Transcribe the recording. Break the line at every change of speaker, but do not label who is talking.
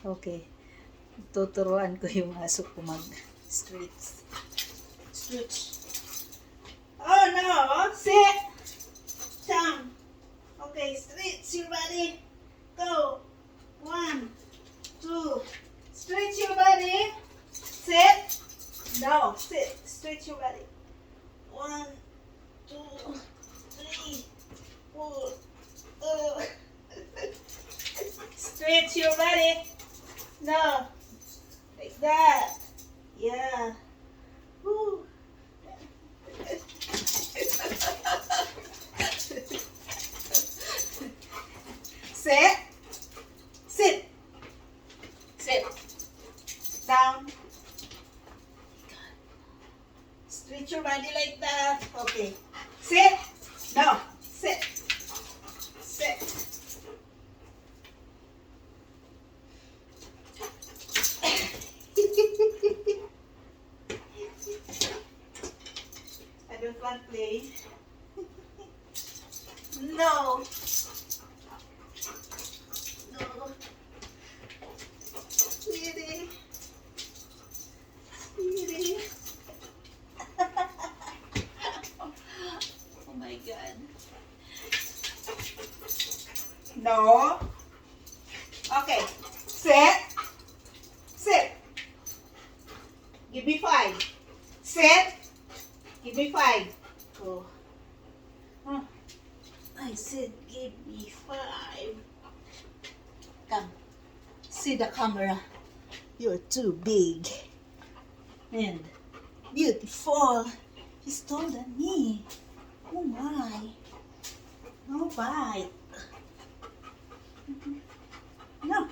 Okay. Tuturuan ko yung aso ko mag-stretch. Stretch. Oh no! Sit! Down. Okay, stretch your body. Go. 1, 2. Stretch your body. Sit. No, sit. Stretch your body. 1, 2, 3, 4. Stretch your body. No. Like that. Yeah. Woo. Sit. Sit. Sit. Down. Stretch your body like that. Okay. Sit. No. Sit. Sit. I don't want to play. No. No. Sweetie. Sweetie. Oh my God. No. Okay. Sit. Sit. Give me 5. Sit. Give me 5. Oh. Huh. I said give me 5. Come. See the camera. You're too big. And beautiful. He's taller than me. Oh my. No bite. No.